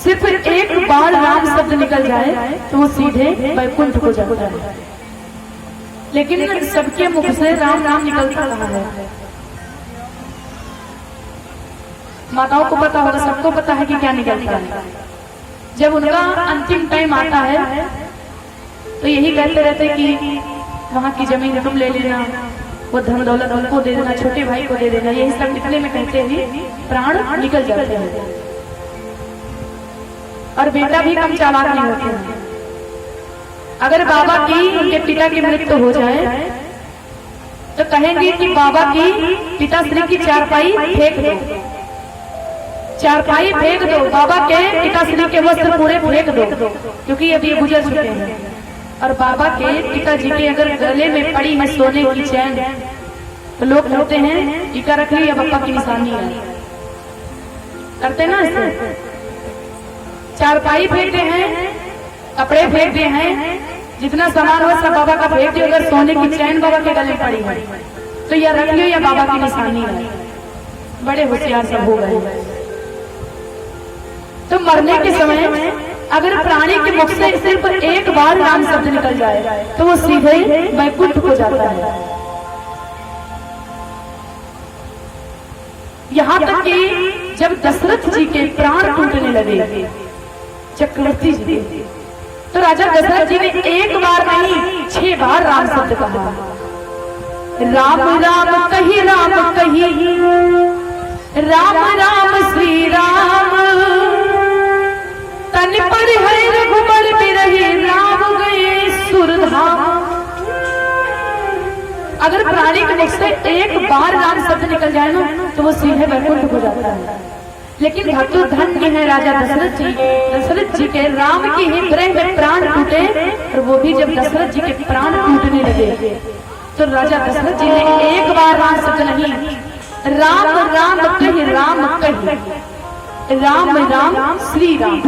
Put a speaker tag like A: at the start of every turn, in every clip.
A: सिर्फ एक बार राम शब्द निकल जाए तो वो सीधे वैकुंठ को जाता है। लेकिन सबके मुख से राम नाम निकलता रहा है। माताओं को पता होगा, सबको पता है कि क्या निकलता है। जब उनका अंतिम टाइम आता है तो यही कहते रहते कि वहां की जमीन तुम ले लेना, वो धन दौलत उनको दे देना, छोटे भाई को दे देना। यही सब निकले में कहते ही प्राण निकल जाते हैं। और बेटा भी कम चालाक नहीं होते हैं। अगर बाबा की उनके पिता की मृत्यु हो जाए तो कहेंगे कि बाबा की पिताश्री की चारपाई फेंक दो, चारपाई फेंक दो, बाबा के पिताश्री के वस्त्र पूरे फेंक दो, क्योंकि अभी गुजर चुके हैं। और बाबा के पिताजी के अगर गले में पड़ी है सोने की चैन तो लोग कहते हैं टीका रख ली, अब पापा की निशानी है, करते ना ऐसे। चारपाई फेंकते हैं, कपड़े फेंकते हैं, जितना सामान हो सब बाबा का फेंक दियो। अगर सोने की चैन बाबा के गले पड़ी है तो या रख लियो या बाबा की निशानी है। बड़े होशियार सब हो गए। तो मरने के समय अगर प्राणी के मुख से सिर्फ एक बार राम शब्द निकल जाए तो वो सीधे वैकुंठ को जाता है। यहाँ तक कि जब दशरथ जी के प्राण टूटने लगे चक्रवर्ती जी, तो राजा दशरथ जी ने एक बार नहीं 6 बार राम शब्द कहा। राम राम कही, राम कही, राम राम श्री राम, तन पर है रघुबर बिरहे, राम गए सुरधाम। अगर प्राणी के मुख से एक बार राम शब्द निकल जाए ना तो वो सीधे वैकुंठ हो जाता है। लेकिन भक्तों धन्य है राजा दशरथ जी। दशरथ जी के राम की ही विरह में प्राण टूटे, और वो भी जब दशरथ जी के प्राण टूटने लगे तो राजा दशरथ जी ने एक बार राम शब्द नहीं, राम राम कही, राम कही, राम राम श्री राम।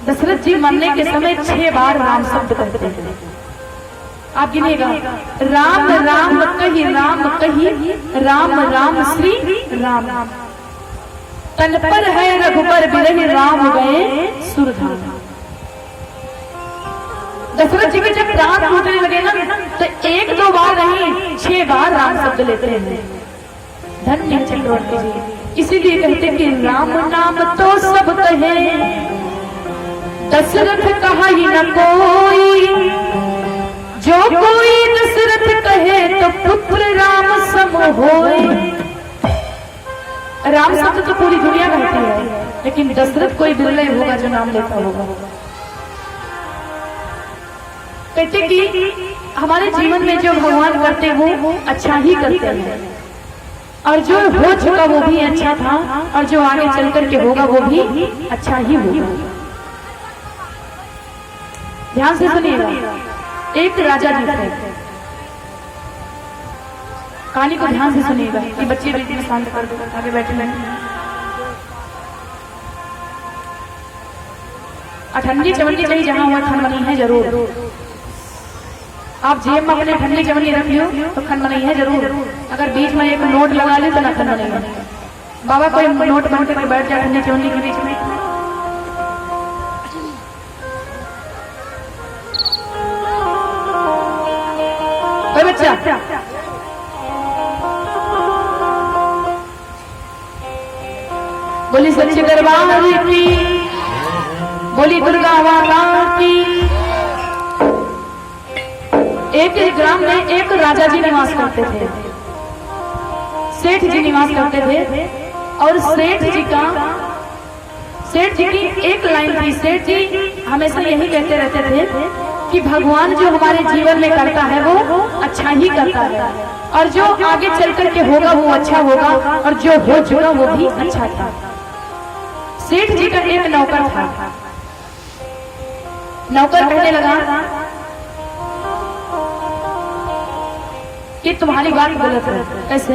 A: दशरथ जी मरने के समय 6 बार राम शब्द कहते हैं। आप गिनेगा, राम राम कही, राम कही, राम राम श्री राम, तन पर है रघुबर बिरहे, राम गए सुरधाम। दशरथ जी के जब प्राण टूटने लगे ना तो 1-2 बार नहीं 6 बार राम शब्द लेते हैं। धन्य चक्रवर्ती जी। इसीलिए कहते कि राम नाम तो सब कहे, दशरथ कहा ही न कोई, जो कोई दशरथ कहे तो पुत्र राम सम होए। राम शब्द तो पूरी दुनिया कहती है, लेकिन दशरथ कोई बिरले होगा जो नाम लेता होगा। कहते कि हमारे जीवन में जो भगवान करते हो वो अच्छा ही करते हैं, और जो हो चुका वो भी अच्छा था, और जो आगे चल करके होगा वो भी अच्छा ही होगा। ध्यान से सुनिएगा। एक राजा जी थे, कहानी को ध्यान से सुनिएगा कि बच्चे बीच में शांत कर दो, आगे बैठे नहीं। ठंडी चवन्नी चाहिए जहां हुआ खनमनी है जरूर। आप जेब में अपने ठंडी चवन्नी रख लो तो खनमनी है जरूर। अगर बीच में एक नोट लगा ले तो ना खनमनी है। बाबा कोई नोट बन करके बैठ जाए ठंडी चवन्नी के बीच में। कोई बच्चा बोली सच्चे दरबार की, बोली दुर्गा माता की। एक ग्राम में एक राजा जी निवास करते थे, सेठ जी निवास करते थे। और सेठ जी की एक लाइन थी। सेठ जी हमेशा यही कहते रहते थे कि भगवान जो हमारे जीवन में करता है वो अच्छा ही करता है, और जो आगे चल करके होगा वो अच्छा होगा, और जो हो चुका वो भी अच्छा था। सेठ जी का एक नौकर था। नौकर कहने लगा कि तुम्हारी बात गलत है। कैसे?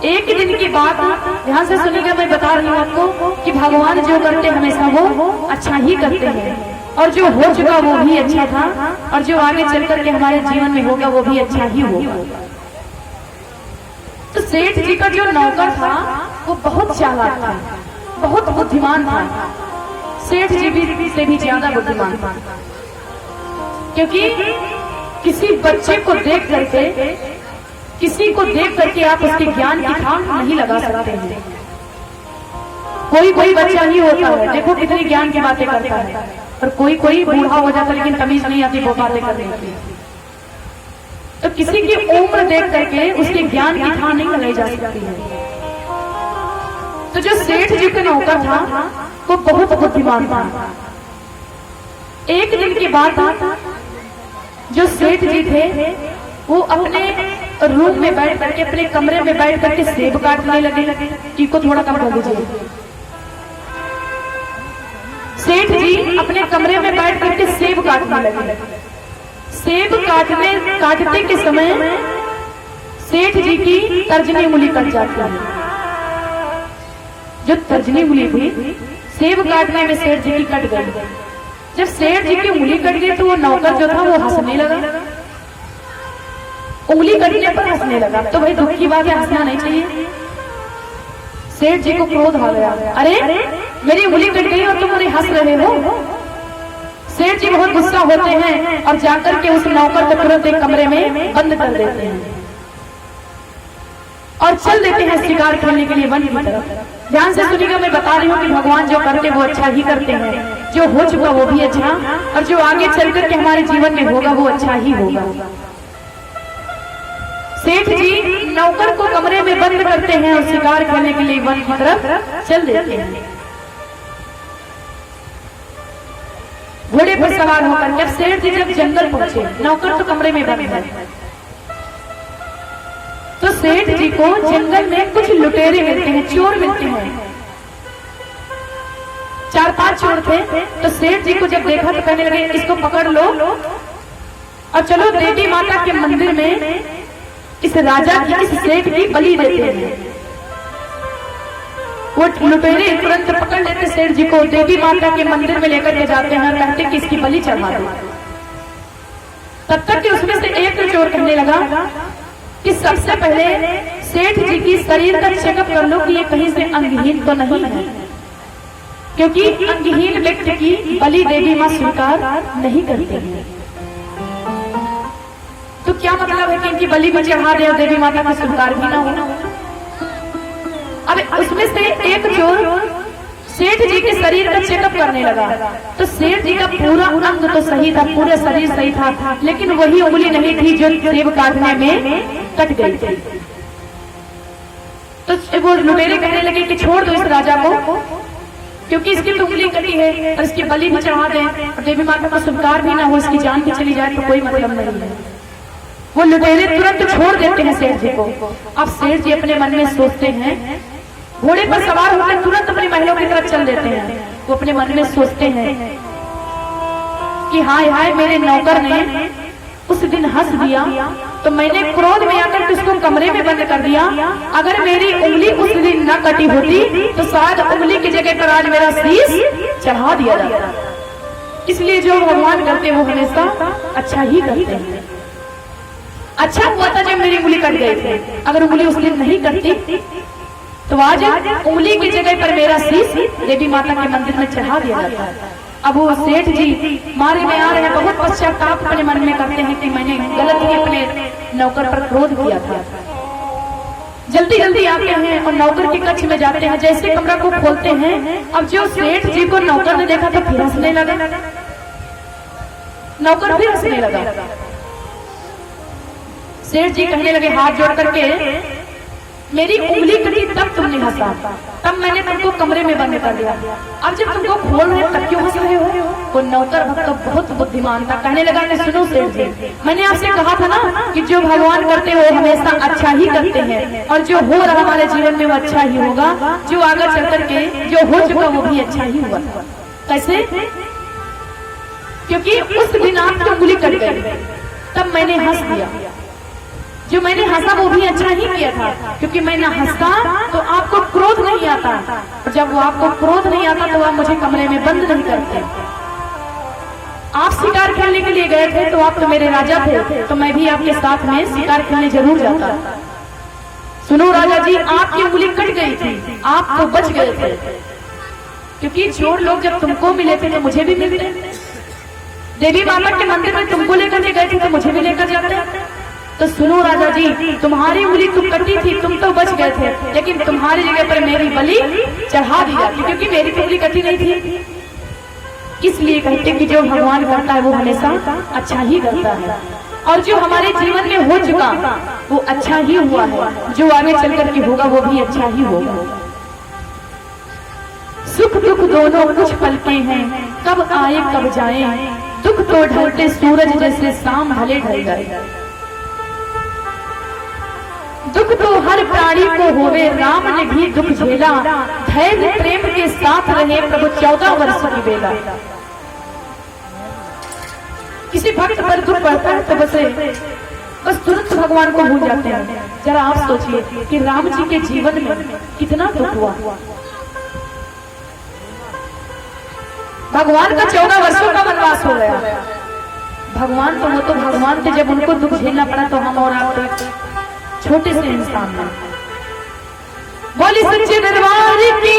A: एक दिन की बात ध्यान से सुनिएगा, मैं बता रही हूँ आपको कि भगवान जो करते हमेशा वो अच्छा ही करते हैं, और जो हो चुका वो भी अच्छा था, और जो आगे चल करके हमारे जीवन में होगा वो भी अच्छा ही होगा। तो सेठ जी का जो नौकर था वो बहुत चालाक था, बहुत बुद्धिमान था। सेठ जी भी से भी ज्यादा बुद्धिमान था, क्योंकि किसी बच्चे को देख करके, किसी को देख करके आप उसके ज्ञान की ठान नहीं लगा सकते हैं। कोई कोई बच्चा ही होता है, देखो कितनी ज्ञान की बातें करता है, और कोई कोई बूढ़ा हो जाता है लेकिन तमीज नहीं आती वो बातें करने की। तो किसी की उम्र देख करके उसके ज्ञान की ठान नहीं लगाई जा सकती है। तो जो सेठ जी का नौकर था वो बहुत बुद्धिमान था। एक दिन की बात, जो सेठ जी थे वो अपने रूम में बैठ करके, अपने कमरे में बैठ करके सेब काटने लगे। टी को थोड़ा कम कर दीजिए। सेठ जी अपने कमरे में बैठ करके सेब काटने लगे। सेब काटते के समय सेठ जी की तर्जनी उंगली कट जाती है। जो तर्जनी उंगली थी सेब काटने में सेठ जी की कट गई। जब सेठ जी की उंगली कट गई तो वो नौकर जो था वो हंसने लगा, उंगली कटने पर हंसने लगा। तो भाई दुख की बात है, हंसना नहीं चाहिए। सेठ जी को क्रोध आ गया, अरे मेरी उंगली कट गई और तुम मुझे हंस रहे हो। सेठ जी बहुत गुस्सा होते हैं और जाकर के उस नौकर को तुरंत एक कमरे में बंद कर देते हैं और चल देते हैं शिकार खेलने के लिए वन की तरफ। ध्यान से सुनिएगा, मैं बता रही हूँ कि भगवान जो करते वो अच्छा ही करते हैं। जो हो चुका वो भी अच्छा, और जो आगे चल करके हमारे जीवन में होगा वो अच्छा ही होगा। सेठ जी नौकर को कमरे में बंद करते हैं और शिकार खेलने के लिए वन की तरफ चल देते हैं। घोड़े पर सवार होकर जब सेठ जी जब जंगल पहुंचे, नौकर तो कमरे में बंद है, तो सेठ जी को जंगल में कुछ लुटेरे मिलते हैं, चोर मिलते हैं। 4-5 चोर थे। तो सेठ जी को जब देखा तो कहने लगे इसको पकड़ लो और चलो देवी माता के मंदिर में इस राजा की, इस सेठ की बलि देते हैं। वो लुटेरे तुरंत पकड़ लेते सेठ जी को, देवी माता के मंदिर में लेकर के जाते हैं और कहते कि इसकी बलि चढ़ा दो। तब तक कि उसमें से एक चोर कहने लगा कि सबसे पहले सेठ जी की शरीर का चेकअप कर लो कि ये कहीं से अंगहीन तो नहीं है, क्योंकि अंगहीन व्यक्ति की बलि देवी मां स्वीकार नहीं करती है। तो क्या मतलब है कि इनकी बलि भी चढ़ा दे और देवी माता का स्वीकार भी ना हो। अब उसमें से एक चोर सेठ जी के शरीर का चेकअप करने लगा। तो सेठ जी का पूरा अंग तो सही था, पूरा शरीर सही था, लेकिन वही उंगली नहीं थी जो सेब काटने में कट गई थी। तो वो लुटेरे कहने लगे कि छोड़ दो इस राजा को, क्योंकि इसकी तो उंगली कटी है और इसकी बलि भी चढ़ा दें और देवी माता का स्वीकार भी ना हो, इसकी जान भी चली जाए तो कोई मतलब नहीं है। वो लुटेरे तुरंत छोड़ देते हैं सेठ जी को। अब सेठ जी अपने मन में सोचते हैं, घोड़े पर सवार होकर तुरंत अपनी महिलाओं की तरफ चल देते हैं। वो अपने मन में सोचते हैं कि हाय हाय मेरे नौकर ने उस दिन हंस दिया तो मैंने क्रोध में आकर के उसको कमरे में बंद कर दिया। अगर मेरी उंगली उस दिन न कटी होती तो शायद उंगली की जगह पर आज मेरा शीश चढ़ा दिया जाता। इसलिए जो भगवान करते वो हमेशा अच्छा ही करते हैं। अच्छा हुआ था जब मेरी उंगली कट गई थी, अगर उंगली उस दिन नहीं कटती तो आज उंगली की जगह पर मेरा शीश देवी माता के मंदिर में चढ़ा दिया जाता है। अब वो सेठ जी मारे में आ रहे हैं, बहुत पश्चाताप अपने मन में करते हैं कि मैंने गलत ही अपने नौकर पर क्रोध किया था। जल्दी जल्दी आते हैं और नौकर के कक्ष में जाते हैं। जैसे कमरा को खोलते हैं, अब जो सेठ जी को नौकर ने देखा तो फिर हंसने लगा। नौकर फिर हंसने लगा। सेठ जी कहने लगे हाथ जोड़ करके, मेरी उंगली कटी तब तुमने हंसा, तब मैंने तुमको कमरे में बंद कर दिया, अब जब तुमको खोल रहे तब क्यों हंस रहे हो? वो नौकर भक्त बहुत बुद्धिमान था, कहने लगा कि सुनो सेठ जी, मैंने आपसे कहा था ना कि जो भगवान करते वो हमेशा अच्छा ही करते हैं, और जो हो रहा हमारे जीवन में वो अच्छा ही होगा, जो आगे चल करके जो हो चुका वो भी अच्छा ही हुआ। कैसे? क्योंकि उस दिन आपकी उंगली कट गई तब मैंने हंस दिया, जो मैंने हंसा वो भी अच्छा ही किया था, क्योंकि मैं ना हंसता तो आपको क्रोध नहीं आता, और जब वो आपको क्रोध नहीं आता तो आप मुझे कमरे में बंद नहीं करते। आप शिकार खेलने के लिए गए थे तो आप तो मेरे राजा थे, तो मैं भी आपके साथ में शिकार खेलने जरूर जाता। सुनो राजा जी, आपकी उंगली कट गई थी, आप तो बच गए थे, क्योंकि चोर लोग जब तुमको मिले थे तो मुझे भी मिलते, देवी माता के मंदिर में तुमको लेकर के गए थे तो मुझे भी लेकर जाते। तो सुनो राजा जी, तुम्हारी उंगली तो कटी थी, तुम तो बच गए थे, लेकिन तुम्हारी जगह पर मेरी बलि चढ़ा दी जाती, क्योंकि मेरी तो उंगली कटी नहीं थी। इसलिए कहते कि जो भगवान करता है वो हमेशा अच्छा ही करता है, और जो हमारे जीवन में हो चुका वो अच्छा ही हुआ है, जो आगे चल करके होगा वो भी अच्छा ही होगा। सुख दुख दोनों कुछ पल के हैं, कब आए कब जाए, दुख तो ढलते सूरज जैसे शाम ढले ढल जाए। दुख तो हर प्राणी को होवे, राम ने भी दुख झेला, धैर्य प्रेम के साथ रहे प्रभु 14 वर्ष की बेला। किसी भक्त पर दुख पड़ता है तो बस तुरंत भगवान को भूल जाते हैं। जरा आप सोचिए कि राम जी के जीवन में कितना दुख हुआ। भगवान का 14 वर्षों का वनवास हो गया। भगवान तो वो तो भगवान थे, जब उनको दुख झेलना पड़ा तो हम और आप छोटे से इंसान हैं। बोली सच्चे दरबार की